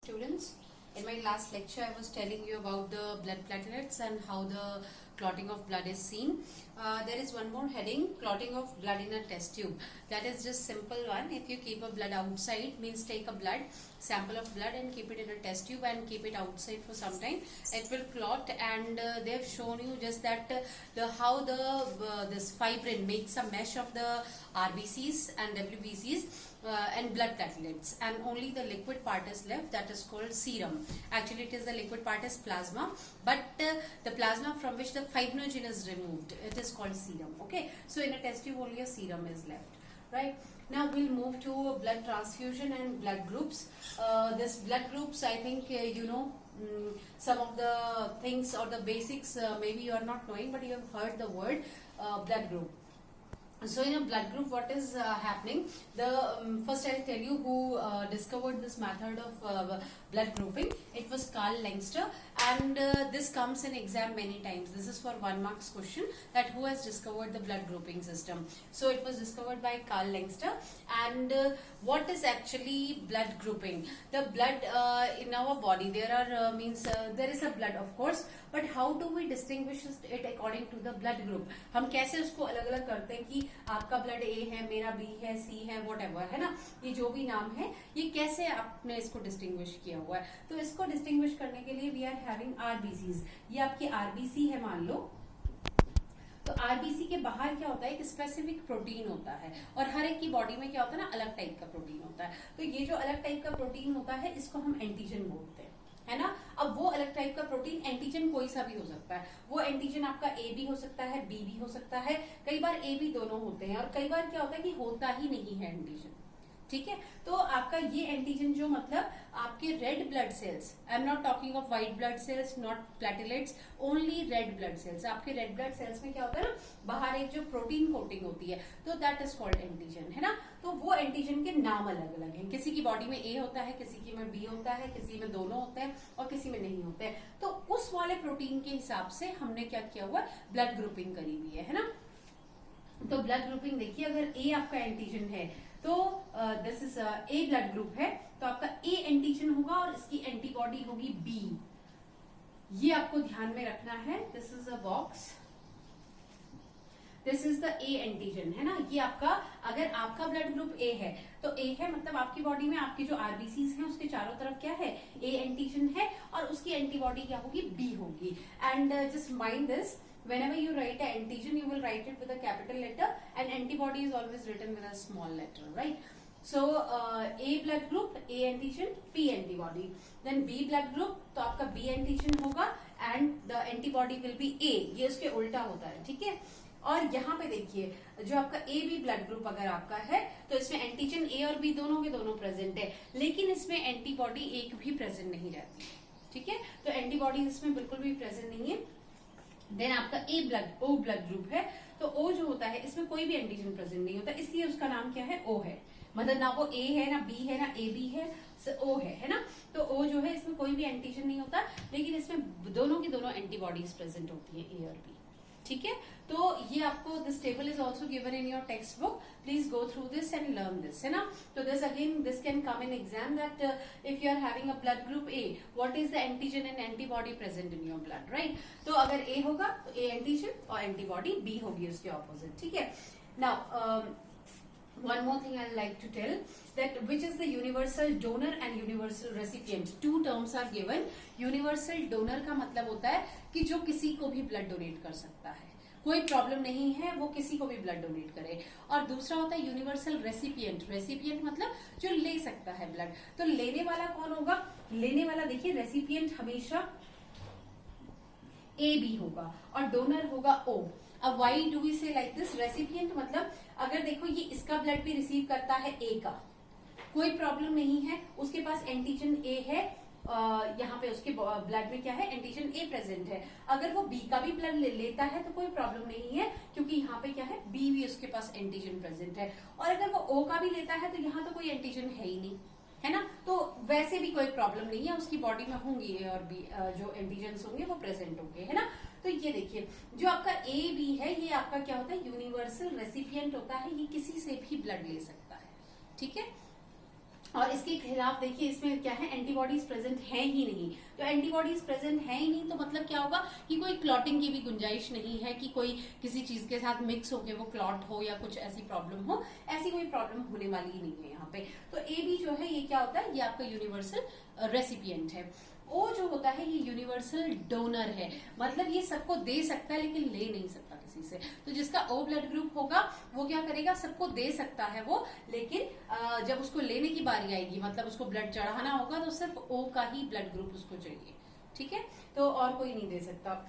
Students, in my last lecture I was telling you about the blood platelets and how the clotting of blood is seen. There is one more heading, clotting of blood in a test tube. That is just simple one. If you keep a blood outside, means take a blood sample of blood and keep it in a test tube and keep it outside for some time, it will clot. And they have shown you just that how this fibrin makes a mesh of the RBCs and WBCs and blood platelets, and only the liquid part is left, that is called serum. Actually it is the liquid part is plasma, but the plasma from which the fibrinogen is removed, it is called serum. Okay, so in a test tube only a serum is left, right? Now we'll move to blood transfusion and blood groups. This blood groups, I think some of the things or the basics maybe you are not knowing, but you have heard the word blood group. So in a blood group, what is happening? First I'll tell you who discovered this method of blood grouping. It was Karl Langster, and this comes in exam many times. This is for 1 marks question, that who has discovered the blood grouping system. So it was discovered by Karl Langster. And what is actually blood grouping? The blood in our body, there are there is a blood of course, but how do we distinguish it according to the blood group? हम कैसे उसको अलग अलग करते हैं कि आपका blood ए है, मेरा बी है, सी है, व्हाटएवर है ना, ये जो भी नाम है, ये कैसे आपने इसको डिस्टिंग्विश किया हुआ है? तो इसको डिस्टिंग्विश करने के लिए वी आर हैविंग आरबीसीज. ये आपकी आरबीसी है मान लो. तो आरबीसी के बाहर क्या होता है, एक स्पेसिफिक प्रोटीन होता है, और हर एक की बॉडी में क्या होता है ना, अलग टाइप का प्रोटीन होता है. तो ये जो अलग टाइप का प्रोटीन होता है, इसको हम एंटीजन बोलते हैं, है ना. अब वो अलग टाइप का प्रोटीन, एंटीजन कोई सा भी हो सकता है. वो एंटीजन आपका ए भी हो सकता है, बी भी हो सकता है, कई बार ए बी दोनों होते हैं, और कई बार क्या होता है कि होता ही नहीं है एंटीजन. ठीक है, तो आपका ये एंटीजन जो मतलब आपके red blood cells, I am not talking of white blood cells, not platelets, only red blood cells. आपके रेड ब्लड सेल्स में क्या होता है ना, बाहर एक जो प्रोटीन कोटिंग होती है, तो दैट इज कॉल्ड एंटीजन, है ना. तो वो एंटीजन के नाम अलग अलग हैं. किसी की बॉडी में ए होता है, किसी की में बी होता है, किसी में दोनों होते हैं, और किसी में नहीं होते हैं. तो उस वाले प्रोटीन के हिसाब से हमने क्या किया हुआ, ब्लड ग्रुपिंग करी हुई है ना. तो ब्लड ग्रुपिंग देखिए, अगर ए आपका एंटीजन है तो this is a blood group है, तो आपका ए एंटीजन होगा और इसकी एंटीबॉडी होगी बी. ये आपको ध्यान में रखना है. This is a box, this is the A antigen, है ना. ये आपका, अगर आपका ब्लड ग्रुप ए है तो ए है मतलब आपकी बॉडी में आपकी जो आरबीसीज हैं उसके चारों तरफ क्या है, ए एंटीजन है, और उसकी एंटीबॉडी क्या होगी, बी होगी. And just mind this, whenever you write an antigen, you will write it with a capital letter, and antibody is always written with a small letter, right? So A blood group, A antigen, B antibody. Then B blood group, तो आपका B antigen होगा, and the antibody will be A. ये उसके उल्टा होता है, ठीक है. और यहाँ पे देखिए, जो आपका ए बी ब्लड ग्रुप अगर आपका है, तो इसमें एंटीजन ए और बी दोनों के दोनों प्रेजेंट है, लेकिन इसमें एंटीबॉडी एक भी प्रेजेंट नहीं रहती, ठीक है. तो एंटीबॉडी इसमें बिल्कुल भी प्रेजेंट नहीं है. देन आपका ओ ब्लड ग्रुप है, तो ओ जो होता है इसमें कोई भी एंटीजन प्रेजेंट नहीं होता, इसलिए उसका नाम क्या है, ओ है. मतलब ना वो ए है, ना बी है, ना ए बी है, ओ है ना. तो ओ जो है इसमें कोई भी एंटीजन नहीं होता, लेकिन इसमें दोनों की दोनों एंटीबॉडीज प्रेजेंट होती है, ए और बी. ठीक है, तो ये आपको this table is also given in your text book. Please go through this and learn this, है ना. तो this can come in exam, that if you are having a blood group A, what is the antigen and antibody present in your blood, right. तो अगर A होगा तो A antigen और antibody B होगी उसके ऑपोजिट, ठीक है. Now one more thing I'd like to tell, that which is the universal donor and universal recipient. Two terms are given. Universal donor का मतलब होता है कि जो किसी को भी ब्लड डोनेट कर सकता है, कोई प्रॉब्लम नहीं है, वो किसी को भी ब्लड डोनेट करे. और दूसरा होता है यूनिवर्सल रेसिपिएंट. रेसिपिएंट मतलब जो ले सकता है ब्लड. तो लेने वाला कौन होगा, लेने वाला देखिए, रेसिपिएंट हमेशा ए बी होगा और डोनर होगा ओ. अब वाई डू वी से लाइक दिस, रेसिपिएंट मतलब अगर देखो ये इसका ब्लड भी रिसीव करता है ए का, कोई प्रॉब्लम नहीं है, उसके पास एंटीजन ए है, यहाँ पे उसके ब्लड में क्या है, एंटीजन ए प्रेजेंट है. अगर वो बी का भी ब्लड लेता है तो कोई प्रॉब्लम नहीं है, क्योंकि यहाँ पे क्या है, बी भी उसके पास एंटीजन प्रेजेंट है. और अगर वो ओ का भी लेता है तो यहाँ तो कोई एंटीजन है ही नहीं, है ना. तो वैसे भी कोई प्रॉब्लम नहीं है, उसकी बॉडी में होंगी ए और बी, जो एंटीजन होंगे वो प्रेजेंट होंगे, है ना. तो ये देखिए, जो आपका ए बी है, ये आपका क्या होता है, यूनिवर्सल रेसिपिएंट होता है, ये किसी से भी ब्लड ले सकता है, ठीक है. और इसके खिलाफ देखिए इसमें क्या है, एंटीबॉडीज प्रेजेंट है ही नहीं। तो एंटीबॉडीज प्रेजेंट है ही नहीं तो मतलब क्या होगा कि कोई क्लॉटिंग की भी गुंजाइश नहीं है, कि कोई किसी चीज के साथ मिक्स होके वो क्लॉट हो या कुछ ऐसी प्रॉब्लम हो, ऐसी कोई प्रॉब्लम होने वाली ही नहीं है यहाँ पे। तो ए बी जो है ये क्या होता है, ये आपका यूनिवर्सल रेसिपिएंट है। ओ जो होता है ये यूनिवर्सल डोनर है, मतलब ये सबको दे सकता है लेकिन ले नहीं सकता किसी से। तो जिसका ओ ब्लड ग्रुप होगा वो क्या करेगा, सबको दे सकता है वो, लेकिन जब उसको लेने की बारी आएगी, मतलब उसको ब्लड चढ़ाना होगा, तो सिर्फ ओ का ही ब्लड ग्रुप उसको चाहिए। ठीक है, तो और कोई नहीं दे सकता।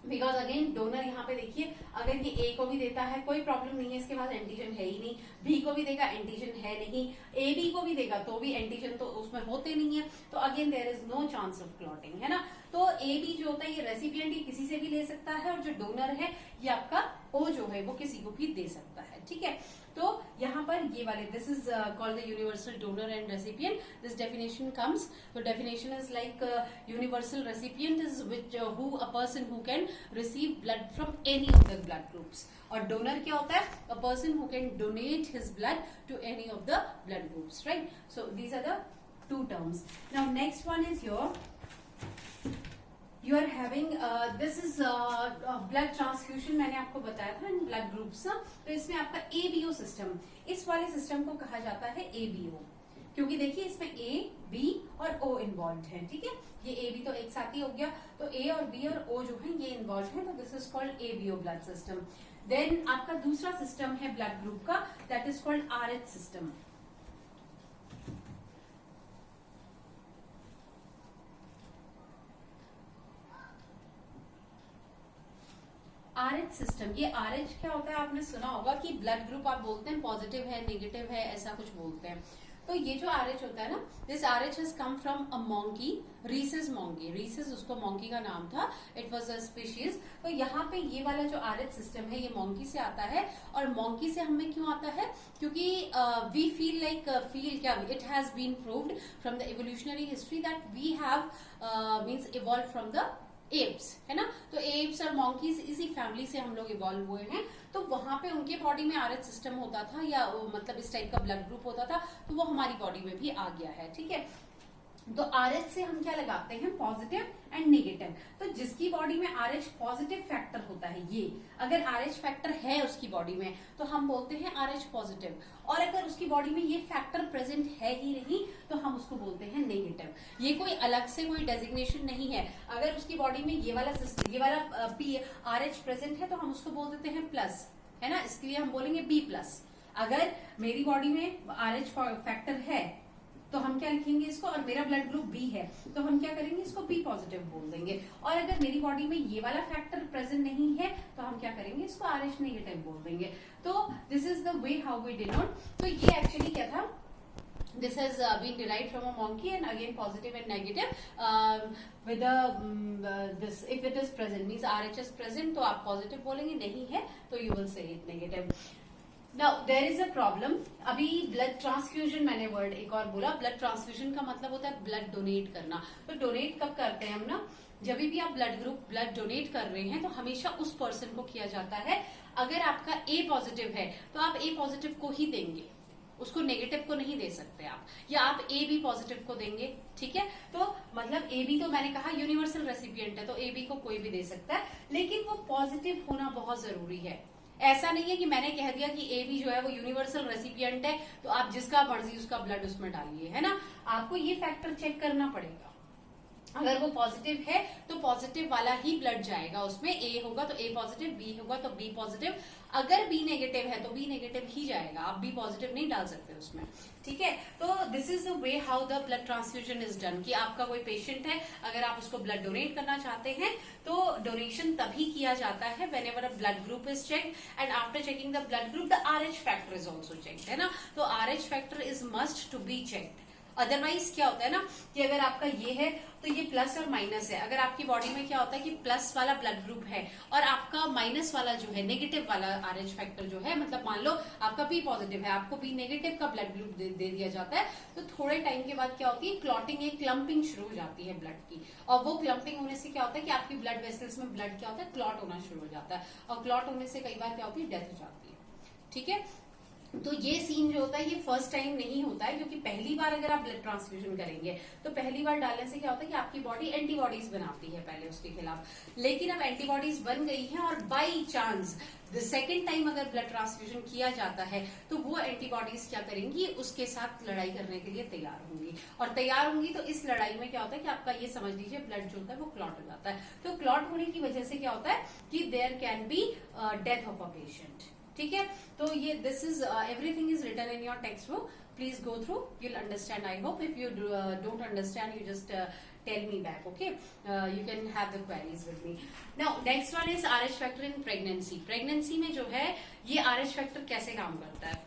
बिकॉज अगेन डोनर यहाँ पे देखिए, अगर ये ए को भी देता है कोई प्रॉब्लम नहीं है, इसके पास एंटीजन है ही नहीं, बी को भी देगा एंटीजन है नहीं, ए बी को भी देगा तो भी एंटीजन तो उसमें होते नहीं है, तो again there is no chance of clotting, है ना। तो ए बी जो होता है ये रेसिपिएंट ही किसी से भी ले सकता है, और जो डोनर है ये आपका ओ जो है वो किसी को भी दे सकता है। ठीक है, तो यहाँ पर ये वाले this is called the universal donor and recipient. This definition comes, तो definition is like universal recipient is which who a person who can receive blood from any of the blood groups, और donor क्या होता है, a person who can donate his blood to any of the blood groups, right. So these are the two terms. Now next one is your you are having this is blood transfusion, मैंने आपको बताया था in blood groups. तो इसमें आपका ABO system, इस वाले system को कहा जाता है ABO, क्योंकि देखिए इसमें A, B और O इन्वॉल्व है। ठीक है, ये A B तो एक साथ ही हो गया, तो A और B और O जो है ये इन्वॉल्व है, तो this is called ABO blood system. Then आपका दूसरा सिस्टम है ब्लड ग्रुप का, that is called RH system. RH system, ये RH क्या होता है, आपने सुना होगा कि ब्लड ग्रुप आप बोलते हैं पॉजिटिव है, नेगेटिव है, ऐसा कुछ बोलते हैं। तो ये जो RH होता है ना, this RH has come from a monkey, recess monkey, recess उसको मोंकी का नाम था, इट वाज अ स्पीशीज। तो यहाँ पे ये वाला जो RH सिस्टम है ये मोंकी से आता है, और मोंकी से हमें क्यों आता है, क्योंकि वी फील लाइक क्या, it has been proved from the evolutionary history that we have means evolve from the apes, है ना। तो एप्स और मॉन्कीज इसी फैमिली से हम लोग इवॉल्व हुए हैं, तो वहां पे उनके बॉडी में RH सिस्टम होता था, या मतलब इस टाइप का ब्लड ग्रुप होता था, तो वो हमारी बॉडी में भी आ गया है। ठीक है, तो RH से हम क्या लगाते हैं, पॉजिटिव एंड नेगेटिव। तो जिसकी बॉडी में RH पॉजिटिव फैक्टर होता है, ये अगर RH फैक्टर है उसकी बॉडी में तो हम बोलते हैं RH पॉजिटिव, और अगर उसकी बॉडी में ये फैक्टर प्रेजेंट है ही नहीं तो हम उसको बोलते हैं नेगेटिव। ये कोई अलग से कोई डेजिग्नेशन नहीं है, अगर उसकी बॉडी में ये वाला सिस्टम, ये वाला RH प्रेजेंट है तो हम उसको बोल देते हैं प्लस, है ना, इसके लिए हम बोलेंगे B+। अगर मेरी बॉडी में RH फैक्टर है तो हम क्या लिखेंगे इसको, और मेरा ब्लड ग्रुप B है तो हम क्या करेंगे, इसको B पॉजिटिव बोल देंगे। और अगर मेरी बॉडी में ये वाला फैक्टर प्रेजेंट नहीं है तो हम क्या करेंगे, इसको RH नेगेटिव बोल देंगे। तो this is the way how we denote. तो ये एक्चुअली क्या था, this has been derived from a monkey, and again positive and negative with this, if it is present means RH is present तो आप positive बोलेंगे, नहीं है तो you will say it negative। Now there is a problem। अभी blood transfusion मैंने word एक और बोला, ब्लड ट्रांसफ्यूजन का मतलब होता है ब्लड डोनेट करना। तो डोनेट कब करते हैं हम ना, जब भी आप ब्लड डोनेट कर रहे हैं तो हमेशा उस पर्सन को किया जाता है, अगर आपका A पॉजिटिव है तो आप A पॉजिटिव को ही देंगे, उसको नेगेटिव को नहीं दे सकते आप, या आप AB पॉजिटिव को देंगे। ठीक है, तो मतलब AB तो मैंने कहा यूनिवर्सल रेसिपिएंट है, तो AB को कोई भी दे सकता है, लेकिन वो पॉजिटिव होना बहुत जरूरी है। ऐसा नहीं है कि मैंने कह दिया कि AB जो है वो यूनिवर्सल रेसिपिएंट है तो आप जिसका मर्जी उसका ब्लड उसमें डालिए, है ना। आपको ये फैक्टर चेक करना पड़ेगा, अगर वो पॉजिटिव है तो पॉजिटिव वाला ही ब्लड जाएगा उसमें, A होगा तो A पॉजिटिव, B होगा तो B पॉजिटिव, अगर B नेगेटिव है तो B नेगेटिव ही जाएगा, आप B पॉजिटिव नहीं डाल सकते उसमें। ठीक है, तो this is the way how the blood transfusion is done, कि आपका कोई पेशेंट है, अगर आप उसको ब्लड डोनेट करना चाहते हैं तो डोनेशन तभी किया जाता है whenever a blood group is checked, and after checking the blood group the RH factor is also checked, है ना। तो RH factor is must to be checked. Otherwise क्या होता है ना कि अगर आपका ये है तो ये प्लस और माइनस है, अगर आपकी बॉडी में क्या होता है कि प्लस वाला ब्लड ग्रुप है और आपका माइनस वाला जो है नेगेटिव वाला RH फैक्टर जो है, मतलब मान लो आपका B पॉजिटिव है, आपको B नेगेटिव का ब्लड ग्रुप दे दिया जाता है, तो थोड़े टाइम के बाद क्या होती है, क्लॉटिंग, एक क्लम्पिंग शुरू हो जाती है ब्लड की, और वो क्लम्पिंग होने से क्या होता है कि आपकी ब्लड वेसल्स में ब्लड क्या होता है, क्लॉट होना शुरू हो जाता है, और क्लॉट होने से कई बार क्या होती है, डेथ हो जाती है। ठीक है, तो ये सीन जो होता है ये फर्स्ट टाइम नहीं होता है, क्योंकि पहली बार अगर आप ब्लड ट्रांसफ्यूजन करेंगे तो पहली बार डालने से क्या होता है कि आपकी बॉडी एंटीबॉडीज बनाती है पहले उसके खिलाफ, लेकिन अब एंटीबॉडीज बन गई है और by chance the second time अगर ब्लड ट्रांसफ्यूजन किया जाता है तो वो एंटीबॉडीज क्या करेंगी, उसके साथ लड़ाई करने के लिए तैयार होंगी, और तैयार होंगी तो इस लड़ाई में क्या होता है कि आपका ये समझ लीजिए ब्लड जो होता है वो क्लॉट हो जाता है। तो क्लॉट होने की वजह से क्या होता है कि there can be death of a patient. ठीक है, तो ये this is everything is written in your text book, please go through, you'll understand. I hope if you don't understand, you just tell me back, okay? You can have the queries with me. Now next one is RH factor in pregnancy. Pregnancy में जो है ये RH factor कैसे काम करता है?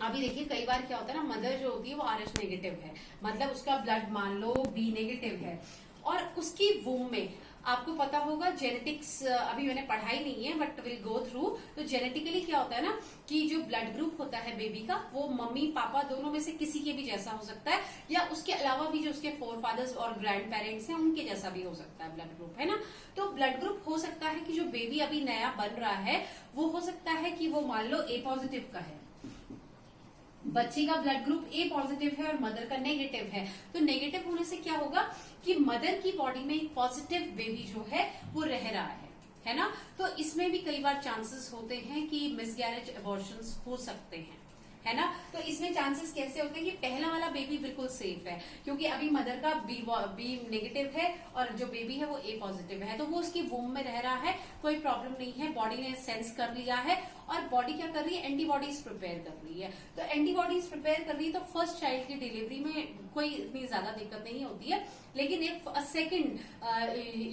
अभी देखिए कई बार क्या होता है ना, मदर जो होती है वो RH नेगेटिव है, मतलब उसका ब्लड मान लो B नेगेटिव है, और उसकी वूम में आपको पता होगा जेनेटिक्स अभी मैंने पढ़ाई नहीं है बट विल गो थ्रू। तो जेनेटिकली क्या होता है ना कि जो ब्लड ग्रुप होता है बेबी का वो मम्मी पापा दोनों में से किसी के भी जैसा हो सकता है, या उसके अलावा भी जो उसके फोर फादर्स और ग्रैंड पेरेंट्स हैं उनके जैसा भी हो सकता है ब्लड ग्रुप, है ना। तो ब्लड ग्रुप हो सकता है कि जो बेबी अभी नया बन रहा है वो हो सकता है कि वो मान लो ए पॉजिटिव का है, बच्चे का ब्लड ग्रुप ए पॉजिटिव है और मदर का नेगेटिव है। तो नेगेटिव होने से क्या होगा कि मदर की बॉडी में एक पॉजिटिव बेबी जो है वो रह रहा है ना। तो इसमें भी कई बार चांसेस होते हैं कि मिसगैरेज अबॉर्शंस हो सकते हैं, है ना। तो इसमें चांसेस कैसे होते हैं कि पहला वाला बेबी बिल्कुल सेफ है क्योंकि अभी मदर का बी नेगेटिव है और जो बेबी है वो ए पॉजिटिव है, तो वो उसकी वूम में रह रहा है, कोई प्रॉब्लम नहीं है, बॉडी ने सेंस कर लिया है और बॉडी क्या कर रही है, एंटीबॉडीज प्रिपेयर कर रही है। तो एंटीबॉडीज प्रिपेयर कर रही है तो फर्स्ट चाइल्ड की डिलीवरी में कोई इतनी ज्यादा दिक्कत नहीं होती है, लेकिन if a second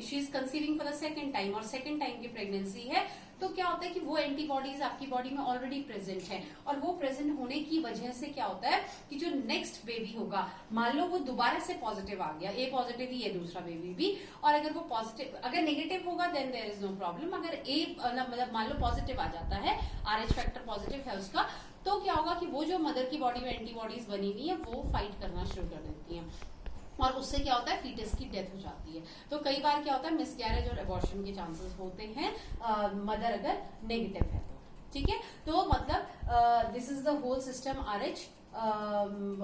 she is conceiving for the second time और सेकंड टाइम की प्रेगनेंसी है तो क्या होता है कि वो एंटीबॉडीज आपकी बॉडी में ऑलरेडी प्रेजेंट है, और वो प्रेजेंट होने की वजह से क्या होता है कि जो नेक्स्ट बेबी होगा मान लो वो दोबारा से पॉजिटिव आ गया, ए पॉजिटिव ही है दूसरा बेबी भी, और अगर वो पॉजिटिव अगर नेगेटिव होगा then there is no problem, अगर ए मतलब मान लो पॉजिटिव आ जाता है, RH फैक्टर पॉजिटिव है उसका, तो क्या होगा कि वो जो मदर की बॉडी में एंटीबॉडीज बनी हुई है वो फाइट करना शुरू कर देती है और उससे क्या होता है फीटस की डेथ हो जाती है। तो कई बार क्या होता है मिसकैरेज और अबॉर्शन के चांसेस होते हैं मदर अगर नेगेटिव है तो, ठीक है। तो मतलब this is the whole system RH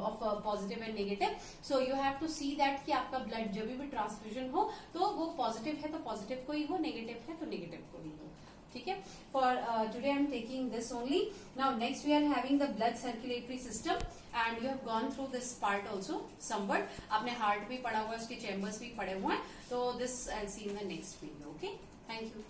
of positive and negative. So you have to see that कि आपका ब्लड जब भी ट्रांसफ्यूजन हो तो वो पॉजिटिव है तो पॉजिटिव को ही हो, नेगेटिव है तो नेगेटिव को ही हो, ठीक है। For today I am taking this only. Now next we are having the blood circulatory system and you have gone through this part also somewhat, आपने हार्ट भी पढ़ा हुआ है, उसके चैम्बर्स भी पढ़े हुए हैं, तो this I see in the next video, okay. Thank you.